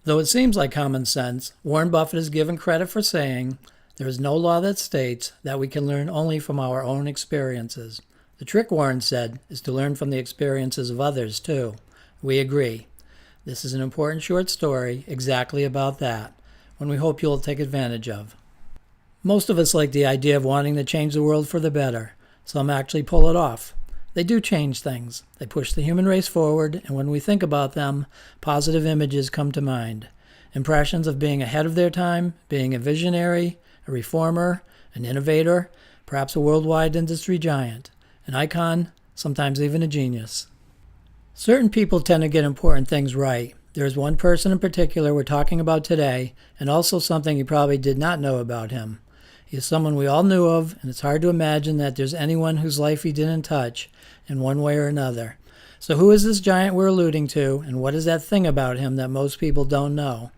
Though it seems like common sense, Warren Buffett is given credit for saying, "There is no law that states that we can learn only from our own experiences. The trick," Warren said, "is to learn from the experiences of others, too." We agree. This is an important short story exactly about that, one we hope you'll take advantage of. Most of us like the idea of wanting to change the world for the better. Some actually pull it off. They do change things. They push the human race forward, and when we think about them, positive images come to mind. Impressions of being ahead of their time, being a visionary, a reformer, an innovator, perhaps a worldwide industry giant, an icon, sometimes even a genius. Certain people tend to get important things right. There is one person in particular we're talking about today, and also something you probably did not know about him. He is someone we all knew of, and it's hard to imagine that there's anyone whose life he didn't touch in one way or another. So who is this giant we're alluding to, and what is that thing about him that most people don't know?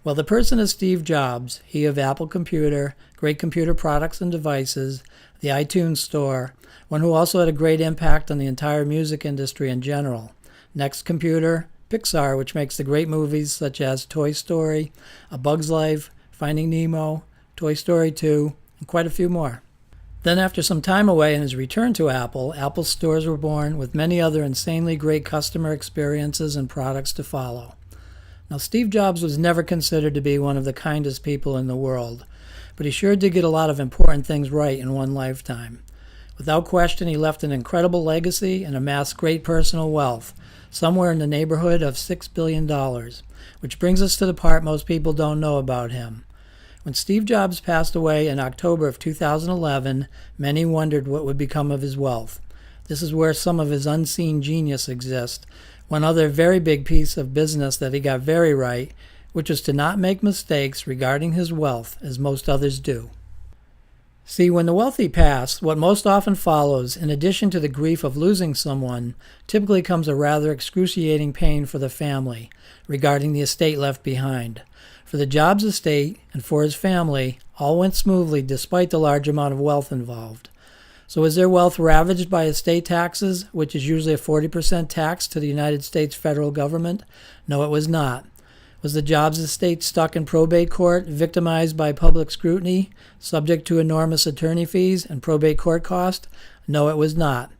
Well, the person is Steve Jobs, he of Apple Computer, great computer products and devices, the iTunes Store, one who also had a great impact on the entire music industry in general. Next Computer, Pixar, which makes the great movies such as Toy Story, A Bug's Life, Finding Nemo, Toy Story 2, and quite a few more. Then after some time away in his return to Apple, Apple's stores were born with many other insanely great customer experiences and products to follow. Now, Steve Jobs was never considered to be one of the kindest people in the world, but he sure did get a lot of important things right in one lifetime. Without question, he left an incredible legacy and amassed great personal wealth, somewhere in the neighborhood of $6 billion, which brings us to the part most people don't know about him. When Steve Jobs passed away in October of 2011, many wondered what would become of his wealth. This is where some of his unseen genius exists. One other very big piece of business that he got very right, which was to not make mistakes regarding his wealth as most others do. See, when the wealthy pass, what most often follows, in addition to the grief of losing someone, typically comes a rather excruciating pain for the family regarding the estate left behind. For the Jobs estate and for his family, all went smoothly despite the large amount of wealth involved. So is their wealth ravaged by estate taxes, which is usually a 40% tax to the United States federal government? No, it was not. Was the Jobs estate stuck in probate court, victimized by public scrutiny, subject to enormous attorney fees and probate court costs? No, it was not.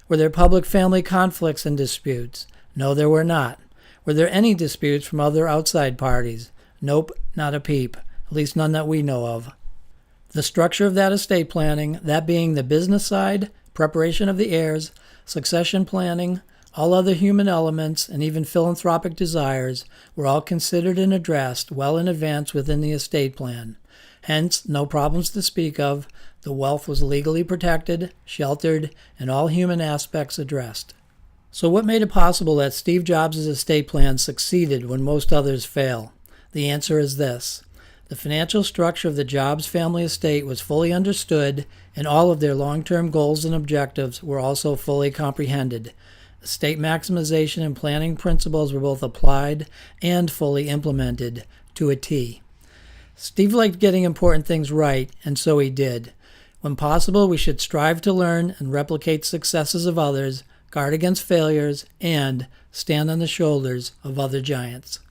Were there public family conflicts and disputes? No, there were not. Were there any disputes from other outside parties? Nope, not a peep, at least none that we know of. The structure of that estate planning, that being the business side, preparation of the heirs, succession planning, all other human elements, and even philanthropic desires, were all considered and addressed well in advance within the estate plan. Hence, no problems to speak of, the wealth was legally protected, sheltered, and all human aspects addressed. So what made it possible that Steve Jobs' estate plan succeeded when most others fail? The answer is this. The financial structure of the Jobs family estate was fully understood, and all of their long-term goals and objectives were also fully comprehended. Estate maximization and planning principles were both applied and fully implemented to a T. Steve liked getting important things right, and so he did. When possible, we should strive to learn and replicate successes of others, guard against failures, and stand on the shoulders of other giants.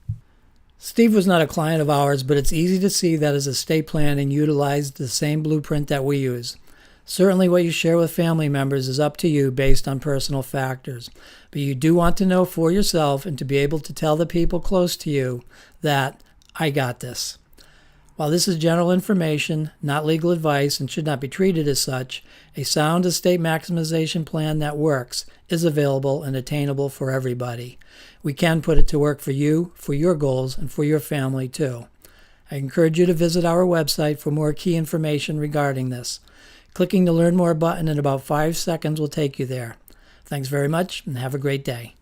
Steve was not a client of ours, but it's easy to see that his estate planning utilized the same blueprint that we use. Certainly what you share with family members is up to you based on personal factors, but you do want to know for yourself and to be able to tell the people close to you that, I got this. While this is general information, not legal advice, and should not be treated as such, a sound estate maximization plan that works is available and attainable for everybody. We can put it to work for you, for your goals, and for your family too. I encourage you to visit our website for more key information regarding this. Clicking the Learn More button in about 5 seconds will take you there. Thanks very much, and have a great day.